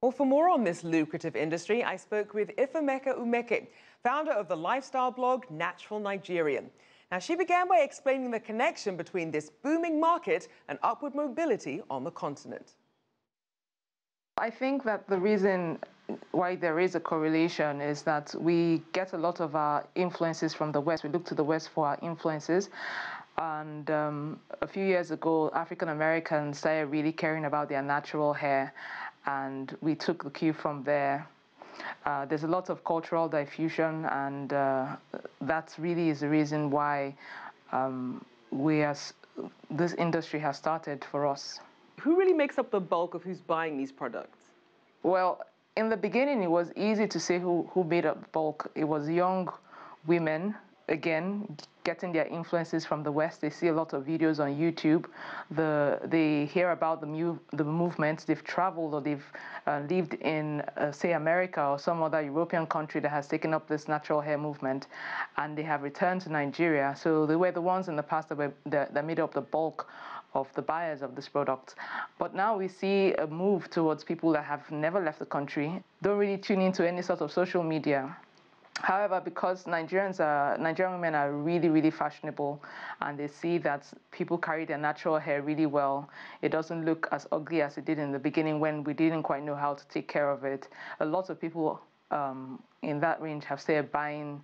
Well, for more on this lucrative industry, I spoke with Ifeamaka Umeike, founder of the lifestyle blog Natural Nigerian. Now, she began by explaining the connection between this booming market and upward mobility on the continent. I think that the reason why there is a correlation is that we get a lot of our influences from the West. We look to the West for our influences. And a few years ago, African Americans started really caring about their natural hair, and we took the cue from there. There's a lot of cultural diffusion, and that really is the reason why this industry has started for us. Who really makes up the bulk of who's buying these products? Well, in the beginning, it was easy to say who made up the bulk. It was young women, again, getting their influences from the West. They see a lot of videos on YouTube. They hear about the movements. They've traveled or they've lived in, say, America or some other European country that has taken up this natural hair movement, and they have returned to Nigeria. So they were the ones in the past that made up the bulk of the buyers of this product. But now we see a move towards people that have never left the country, don't really tune into any sort of social media. However, because Nigerian women are really, really fashionable, and they see that people carry their natural hair really well, it doesn't look as ugly as it did in the beginning when we didn't quite know how to take care of it. A lot of people in that range have started buying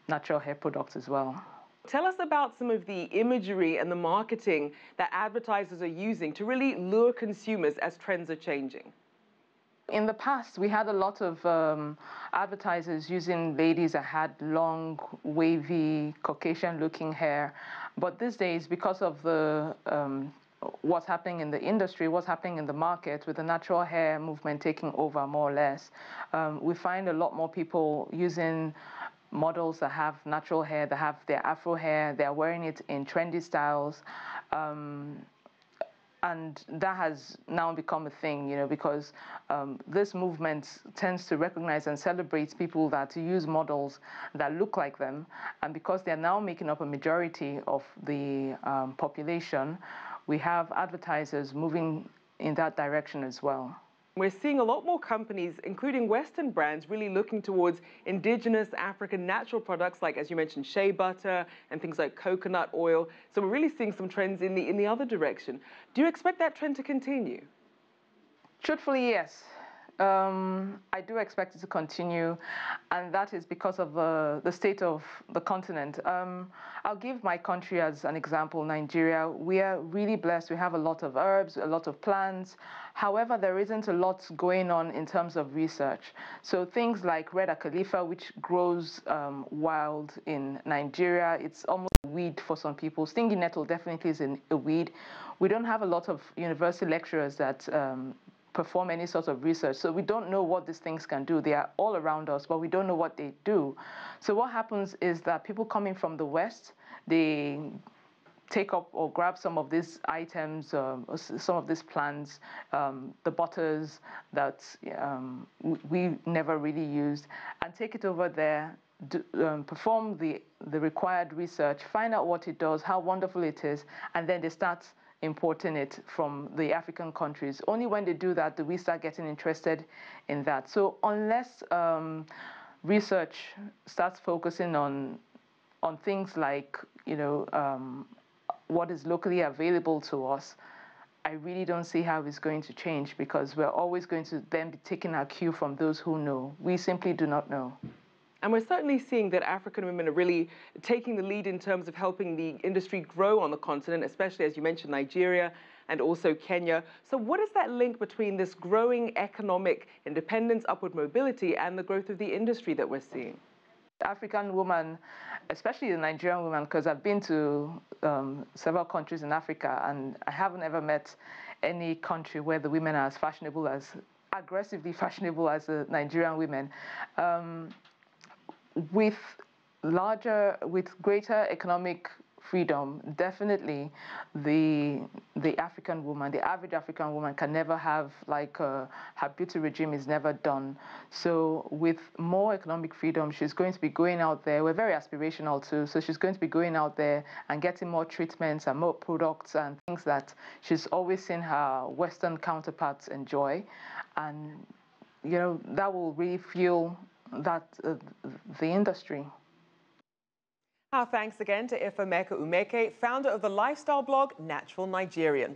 natural hair products as well. Tell us about some of the imagery and the marketing that advertisers are using to really lure consumers as trends are changing. In the past, we had a lot of advertisers using ladies that had long, wavy, Caucasian-looking hair. But these days, because of the what's happening in the industry, what's happening in the market, with the natural hair movement taking over more or less, we find a lot more people using models that have natural hair, that have their afro hair, they're wearing it in trendy styles. And that has now become a thing, you know, because this movement tends to recognize and celebrate people that use models that look like them. And because they're now making up a majority of the population, we have advertisers moving in that direction as well. We're seeing a lot more companies, including Western brands, really looking towards indigenous African natural products like, as you mentioned, shea butter and things like coconut oil. So we're really seeing some trends in the other direction. Do you expect that trend to continue? Truthfully, yes. I do expect it to continue, and that is because of the state of the continent. I'll give my country as an example, Nigeria. We are really blessed. We have a lot of herbs, a lot of plants. However, there isn't a lot going on in terms of research. So things like red acalypha, which grows wild in Nigeria, it's almost a weed for some people. Stinging nettle definitely is a weed. We don't have a lot of university lecturers that perform any sort of research. So we don't know what these things can do. They are all around us, but we don't know what they do. So what happens is that people coming from the West, they take up or grab some of these items, some of these plants, the butters that we never really used, and take it over there, perform the required research, find out what it does, how wonderful it is, and then they start importing it from the African countries. Only when they do that do we start getting interested in that. So unless research starts focusing on things like, you know, what is locally available to us, I really don't see how it's going to change, because we're always going to then be taking our cue from those who know. We simply do not know. And we're certainly seeing that African women are really taking the lead in terms of helping the industry grow on the continent, especially, as you mentioned, Nigeria and also Kenya. So what is that link between this growing economic independence, upward mobility, and the growth of the industry that we're seeing? African woman, especially the Nigerian woman, because I've been to several countries in Africa, and I haven't ever met any country where the women are as fashionable, as aggressively fashionable as the Nigerian women. With greater economic freedom, definitely the African woman, the average African woman can never have, like, her beauty regime is never done. So with more economic freedom, she's going to be going out there. We're very aspirational too, so she's going to be going out there and getting more treatments and more products and things that she's always seen her Western counterparts enjoy. And, you know, that will really fuel that the industry. Our thanks again to Ifeamaka Umeike, founder of the lifestyle blog Natural Nigerian.